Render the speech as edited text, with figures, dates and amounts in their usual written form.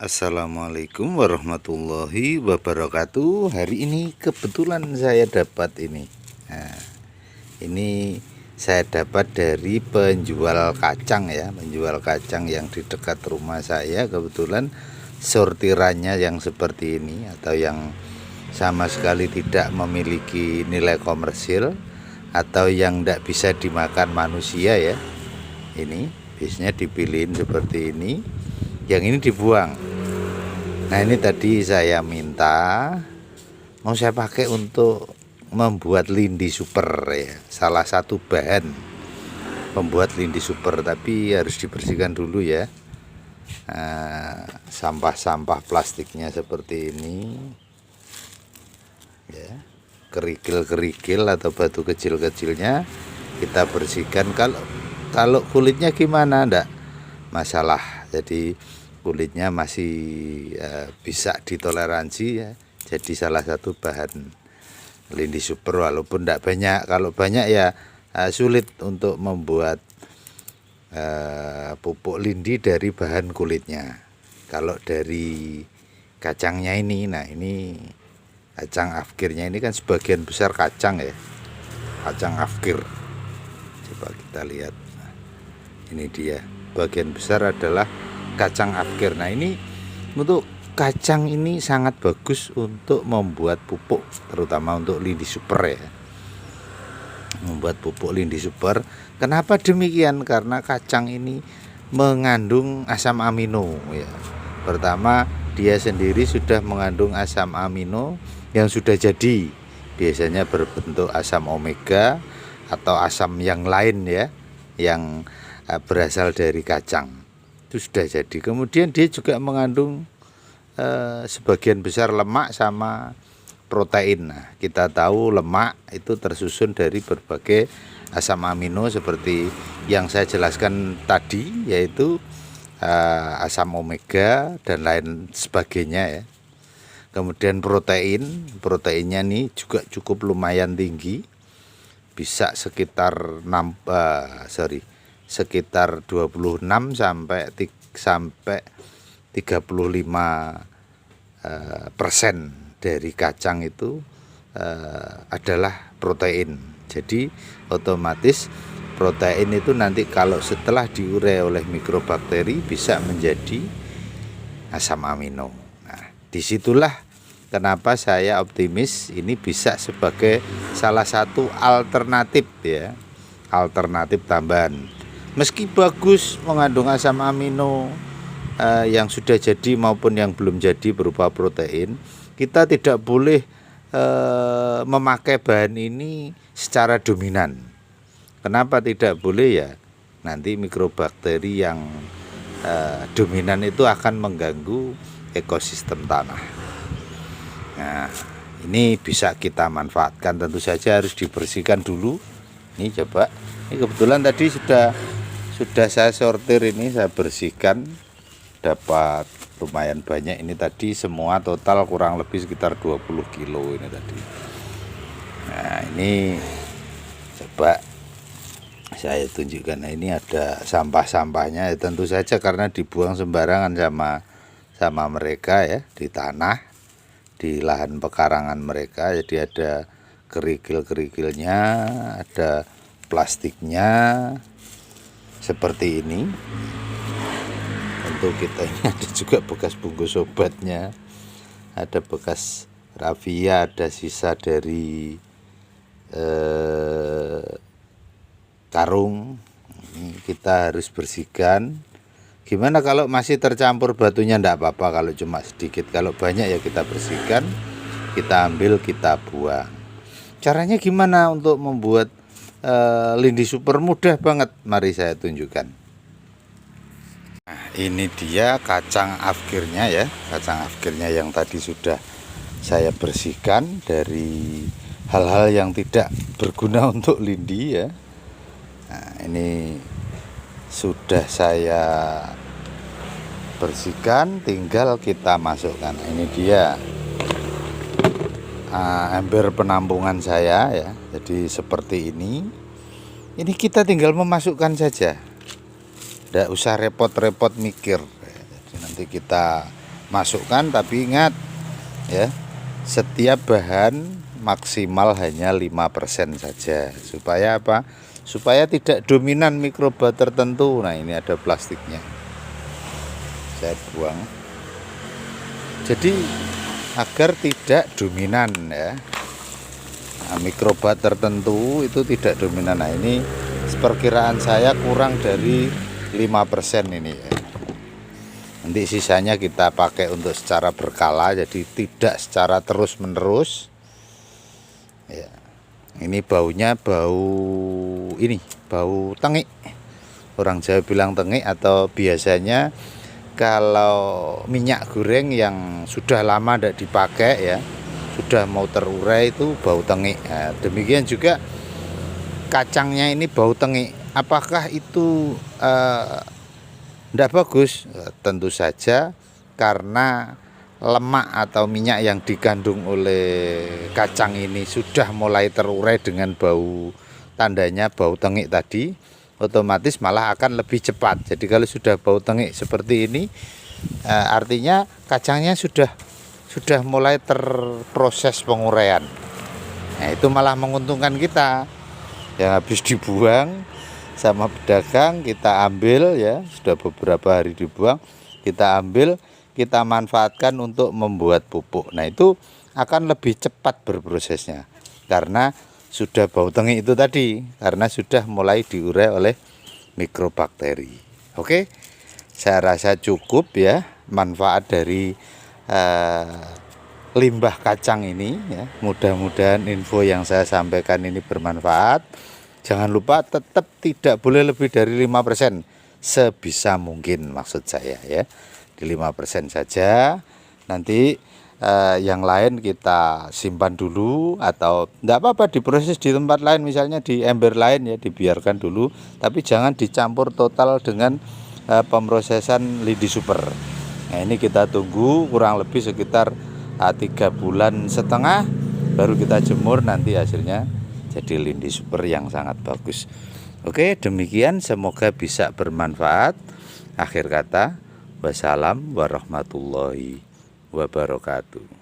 Assalamualaikum warahmatullahi wabarakatuh. Hari ini kebetulan saya dapat ini. Nah, ini saya dapat dari penjual kacang ya, penjual kacang yang di dekat rumah saya. Kebetulan sortirannya yang seperti ini atau yang sama sekali tidak memiliki nilai komersil atau yang tidak bisa dimakan manusia ya. Ini biasanya dipilihin seperti ini. Yang ini dibuang. Nah, ini tadi saya minta mau saya pakai untuk membuat lindi super ya. Salah satu bahan pembuat lindi super, tapi harus dibersihkan dulu ya. Sampah-sampah plastiknya seperti ini ya. Kerikil-kerikil atau batu kecil-kecilnya kita bersihkan. Kalau kulitnya gimana, enggak masalah. Jadi kulitnya masih bisa ditoleransi ya. Jadi salah satu bahan lindi super walaupun tidak banyak. Kalau banyak ya sulit untuk membuat pupuk lindi dari bahan kulitnya. Kalau dari kacangnya ini, nah ini kacang afkirnya ini kan sebagian besar kacang ya, kacang afkir. Coba kita lihat, ini dia, bagian besar adalah kacang afkir. Nah, ini untuk kacang ini sangat bagus untuk membuat pupuk, terutama untuk lindi super ya. Membuat pupuk lindi super. Kenapa demikian? Karena kacang ini mengandung asam amino ya. Pertama, dia sendiri sudah mengandung asam amino yang sudah jadi. Biasanya berbentuk asam omega atau asam yang lain ya, yang berasal dari kacang. Itu sudah jadi. Kemudian dia juga mengandung sebagian besar lemak sama protein. Nah, kita tahu lemak itu tersusun dari berbagai asam amino seperti yang saya jelaskan tadi, yaitu asam omega dan lain sebagainya ya. Kemudian proteinnya nih juga cukup lumayan tinggi, bisa sekitar 26 sampai 35% dari kacang itu adalah protein. Jadi otomatis protein itu nanti kalau setelah diurai oleh mikrobakteri bisa menjadi asam amino. Nah, disitulah kenapa saya optimis ini bisa sebagai salah satu alternatif ya, alternatif tambahan. Meski bagus mengandung asam amino yang sudah jadi maupun yang belum jadi berupa protein, kita tidak boleh memakai bahan ini secara dominan. Kenapa tidak boleh ya? Nanti mikrobakteri yang dominan itu akan mengganggu ekosistem tanah. Nah, ini bisa kita manfaatkan, tentu saja harus dibersihkan dulu. Ini coba, ini kebetulan tadi sudah saya sortir, ini saya bersihkan, dapat lumayan banyak. Ini tadi semua total kurang lebih sekitar 20 kilo ini tadi. Nah, ini coba saya tunjukkan. Nah, ini ada sampah-sampahnya ya, tentu saja karena dibuang sembarangan sama mereka ya, di tanah, di lahan pekarangan mereka. Jadi ada kerikil-kerikilnya, ada plastiknya seperti ini. Untuk kita ini ada juga bekas bungkus obatnya, ada bekas raffia, ada sisa dari karung. Ini kita harus bersihkan. Gimana kalau masih tercampur batunya? Enggak apa-apa kalau cuma sedikit. Kalau banyak ya kita bersihkan, kita ambil, kita buang. Caranya gimana untuk membuat lindi super? Mudah banget, mari saya tunjukkan. Nah, ini dia kacang afkirnya ya, kacang afkirnya yang tadi sudah saya bersihkan dari hal-hal yang tidak berguna untuk lindi ya. Nah, ini sudah saya bersihkan, tinggal kita masukkan. Nah, ini dia ember penampungan saya ya. Jadi seperti ini kita tinggal memasukkan saja, tidak usah repot-repot mikir. Jadi nanti kita masukkan, tapi ingat ya, setiap bahan maksimal hanya 5% saja. Supaya apa? Supaya tidak dominan mikroba tertentu. Nah, ini ada plastiknya, saya buang. Jadi agar tidak dominan ya, nah, mikroba tertentu itu tidak dominan. Nah, ini perkiraan saya kurang dari 5% ini ya. Nanti sisanya kita pakai untuk secara berkala, jadi tidak secara terus menerus ya. Ini baunya bau tengik, orang Jawa bilang tengik, atau biasanya kalau minyak goreng yang sudah lama tidak dipakai ya, sudah mau terurai, itu bau tengik. Nah, demikian juga kacangnya ini bau tengik. Apakah itu tidak bagus? Tentu saja, karena lemak atau minyak yang dikandung oleh kacang ini sudah mulai terurai dengan bau, tandanya bau tengik tadi, otomatis malah akan lebih cepat. Jadi kalau sudah bau tengik seperti ini, artinya kacangnya sudah mulai terproses penguraian. Nah, itu malah menguntungkan kita. Yang habis dibuang sama pedagang kita ambil ya, sudah beberapa hari dibuang, kita ambil, kita manfaatkan untuk membuat pupuk. Nah, itu akan lebih cepat berprosesnya karena sudah bau tengik itu tadi, karena sudah mulai diurai oleh mikrobakteri. Oke, saya rasa cukup ya manfaat dari limbah kacang ini ya. Mudah-mudahan info yang saya sampaikan ini bermanfaat. Jangan lupa tetap tidak boleh lebih dari 5%, sebisa mungkin maksud saya ya. Di 5% saja. Nanti yang lain kita simpan dulu, atau tidak apa-apa diproses di tempat lain, misalnya di ember lain ya, dibiarkan dulu, tapi jangan dicampur total dengan pemrosesan lindi super. Nah, ini kita tunggu kurang lebih sekitar 3,5 bulan baru kita jemur, nanti hasilnya jadi lindi super yang sangat bagus. Oke, demikian, semoga bisa bermanfaat. Akhir kata, wassalam warahmatullahi wabarakatuh.